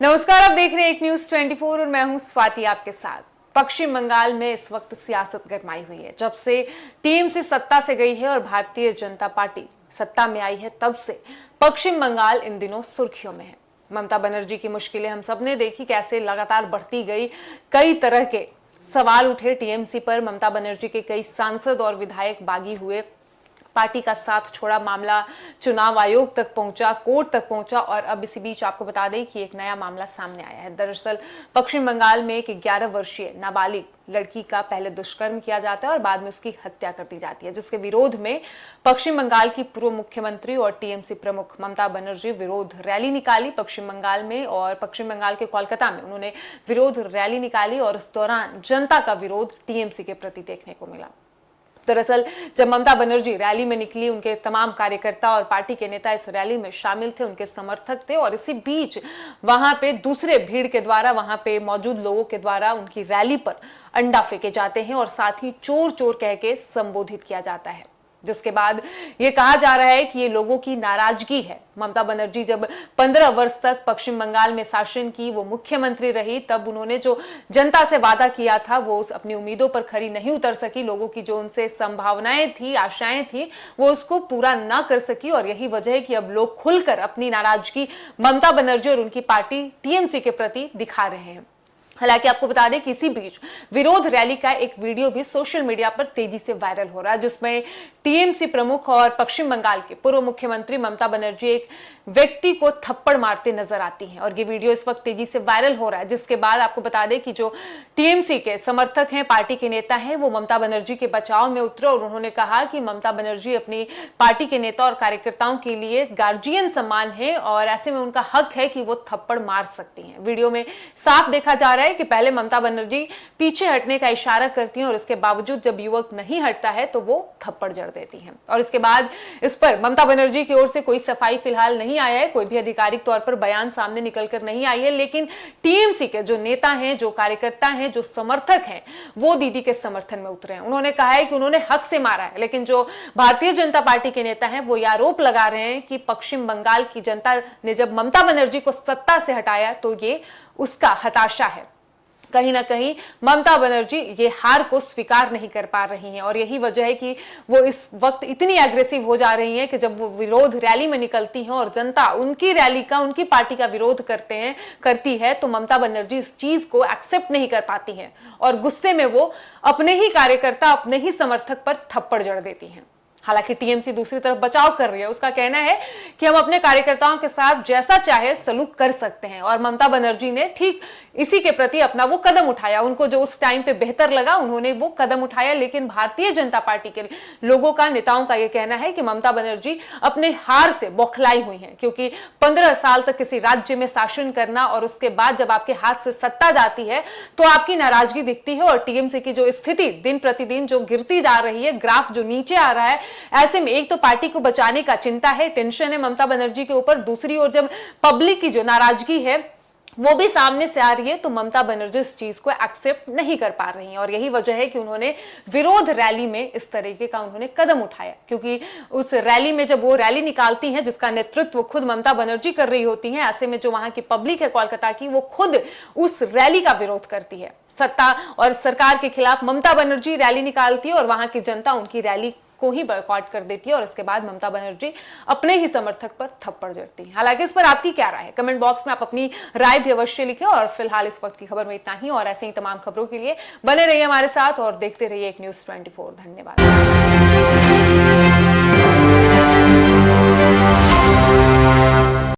नमस्कार, आप देख रहे हैं एक न्यूज 24 और मैं हूं स्वाति आपके साथ। पश्चिम बंगाल में इस वक्त सियासत गरमाई हुई है। जब से टीएमसी सत्ता से गई है और भारतीय जनता पार्टी सत्ता में आई है, तब से पश्चिम बंगाल इन दिनों सुर्खियों में है। ममता बनर्जी की मुश्किलें हम सबने देखी, कैसे लगातार बढ़ती गई। कई तरह के सवाल उठे टीएमसी पर। ममता बनर्जी के कई सांसद और विधायक बागी हुए, पार्टी का साथ छोड़ा, मामला चुनाव आयोग तक पहुंचा, कोर्ट तक पहुंचा और अब इसी बीच आपको बता दें कि एक नया मामला सामने आया है। दरअसल पश्चिम बंगाल में एक 11 वर्षीय नाबालिग लड़की का पहले दुष्कर्म किया जाता है और बाद में उसकी हत्या कर दी जाती है, जिसके विरोध में पश्चिम बंगाल की पूर्व मुख्यमंत्री और टीएमसी प्रमुख ममता बनर्जी विरोध रैली निकाली पश्चिम बंगाल में। और पश्चिम बंगाल के कोलकाता में उन्होंने विरोध रैली निकाली और इस दौरान जनता का विरोध टीएमसी के प्रति देखने को मिला। दरअसल जब ममता बनर्जी रैली में निकली, उनके तमाम कार्यकर्ता और पार्टी के नेता इस रैली में शामिल थे, उनके समर्थक थे और इसी बीच वहां पे दूसरे भीड़ के द्वारा, वहां पे मौजूद लोगों के द्वारा उनकी रैली पर अंडा फेंके जाते हैं और साथ ही चोर चोर कह के संबोधित किया जाता है, जिसके बाद ये कहा जा रहा है कि ये लोगों की नाराजगी है। ममता बनर्जी जब 15 वर्ष तक पश्चिम बंगाल में शासन की वो मुख्यमंत्री रही, तब उन्होंने जो जनता से वादा किया था वो अपनी उम्मीदों पर खरी नहीं उतर सकी। लोगों की जो उनसे संभावनाएं थी, आशाएं थी, वो उसको पूरा ना कर सकी और यही वजह है कि अब लोग खुलकर अपनी नाराजगी ममता बनर्जी और उनकी पार्टी टीएमसी के प्रति दिखा रहे हैं। हालांकि आपको बता दें कि इसी बीच विरोध रैली का एक वीडियो भी सोशल मीडिया पर तेजी से वायरल हो रहा है, जिसमें टीएमसी प्रमुख और पश्चिम बंगाल के पूर्व मुख्यमंत्री ममता बनर्जी एक व्यक्ति को थप्पड़ मारते नजर आती हैं और ये वीडियो इस वक्त तेजी से वायरल हो रहा है। जिसके बाद आपको बता दें कि जो टीएमसी के समर्थक हैं, पार्टी के नेता हैं, वो ममता बनर्जी के बचाव में उतरे और उन्होंने कहा कि ममता बनर्जी अपनी पार्टी के नेता और कार्यकर्ताओं के लिए गार्जियन सम्मान है और ऐसे में उनका हक है कि वो थप्पड़ मार सकती हैं। वीडियो में साफ देखा जा रहा है कि पहले ममता बनर्जी पीछे हटने का इशारा करती हैं और इसके बावजूद जब युवक नहीं हटता है तो वो थप्पड़ जड़ देती हैं। और इसके बाद इस पर ममता बनर्जी की ओर से कोई सफाई फिलहाल नहीं आया है, कोई भी आधिकारिक तौर पर बयान सामने निकलकर नहीं आई है, लेकिन टीएमसी के जो नेता हैं, जो कार्यकर्ता हैं, जो समर्थक हैं, वो दीदी के समर्थन में उतरे हैं। उन्होंने कहा है कि उन्होंने हक से मारा है, लेकिन जो भारतीय जनता पार्टी के नेता हैं वो ये आरोप लगा रहे हैं कि पश्चिम बंगाल की जनता ने जब ममता बनर्जी को सत्ता से हटाया तो ये उसका हताशा है। कहीं ना कहीं ममता बनर्जी ये हार को स्वीकार नहीं कर पा रही हैं और यही वजह है कि वो इस वक्त इतनी एग्रेसिव हो जा रही हैं कि जब वो विरोध रैली में निकलती हैं और जनता उनकी रैली का, उनकी पार्टी का विरोध करती है तो ममता बनर्जी इस चीज को एक्सेप्ट नहीं कर पाती हैं और गुस्से में वो अपने ही कार्यकर्ता, अपने ही समर्थक पर थप्पड़ जड़ देती हैं। हालांकि टीएमसी दूसरी तरफ बचाव कर रही है। उसका कहना है कि हम अपने कार्यकर्ताओं के साथ जैसा चाहे सलूक कर सकते हैं और ममता बनर्जी ने ठीक इसी के प्रति अपना वो कदम उठाया। उनको जो उस टाइम पे बेहतर लगा उन्होंने वो कदम उठाया, लेकिन भारतीय जनता पार्टी के लोगों का, नेताओं का यह कहना है कि ममता बनर्जी अपने हार से बौखलाई हुई है, क्योंकि 15 साल तक किसी राज्य में शासन करना और उसके बाद जब आपके हाथ से सत्ता जाती है तो आपकी नाराजगी दिखती है और टीएमसी की जो स्थिति दिन प्रतिदिन जो गिरती जा रही है, ग्राफ जो नीचे आ रहा है, ऐसे में एक तो पार्टी को बचाने का चिंता है, टेंशन है ममता बनर्जी के ऊपर, दूसरी ओर जब पब्लिक की जो नाराजगी है वो भी सामने से आ रही है तो ममता बनर्जी इस चीज को एक्सेप्ट नहीं कर पा रही हैं और यही वजह है कि उन्होंने विरोध रैली में इस तरीके का उन्होंने कदम उठाया। क्योंकि उस रैली में जब वो रैली निकालती हैं जिसका नेतृत्व खुद ममता बनर्जी कर रही होती हैं, ऐसे में जो वहां की पब्लिक है कोलकाता की, वो खुद उस रैली का विरोध करती है। सत्ता और सरकार के खिलाफ ममता बनर्जी रैली निकालती है और वहां की जनता उनकी रैली को ही बॉयकॉट कर देती है और इसके बाद ममता बनर्जी अपने ही समर्थक पर थप्पड़ जड़ती है। हालांकि इस पर आपकी क्या राय है, कमेंट बॉक्स में आप अपनी राय भी अवश्य लिखें। और फिलहाल इस वक्त की खबर में इतना ही और ऐसे ही तमाम खबरों के लिए बने रहिए हमारे साथ और देखते रहिए एक न्यूज 24। धन्यवाद।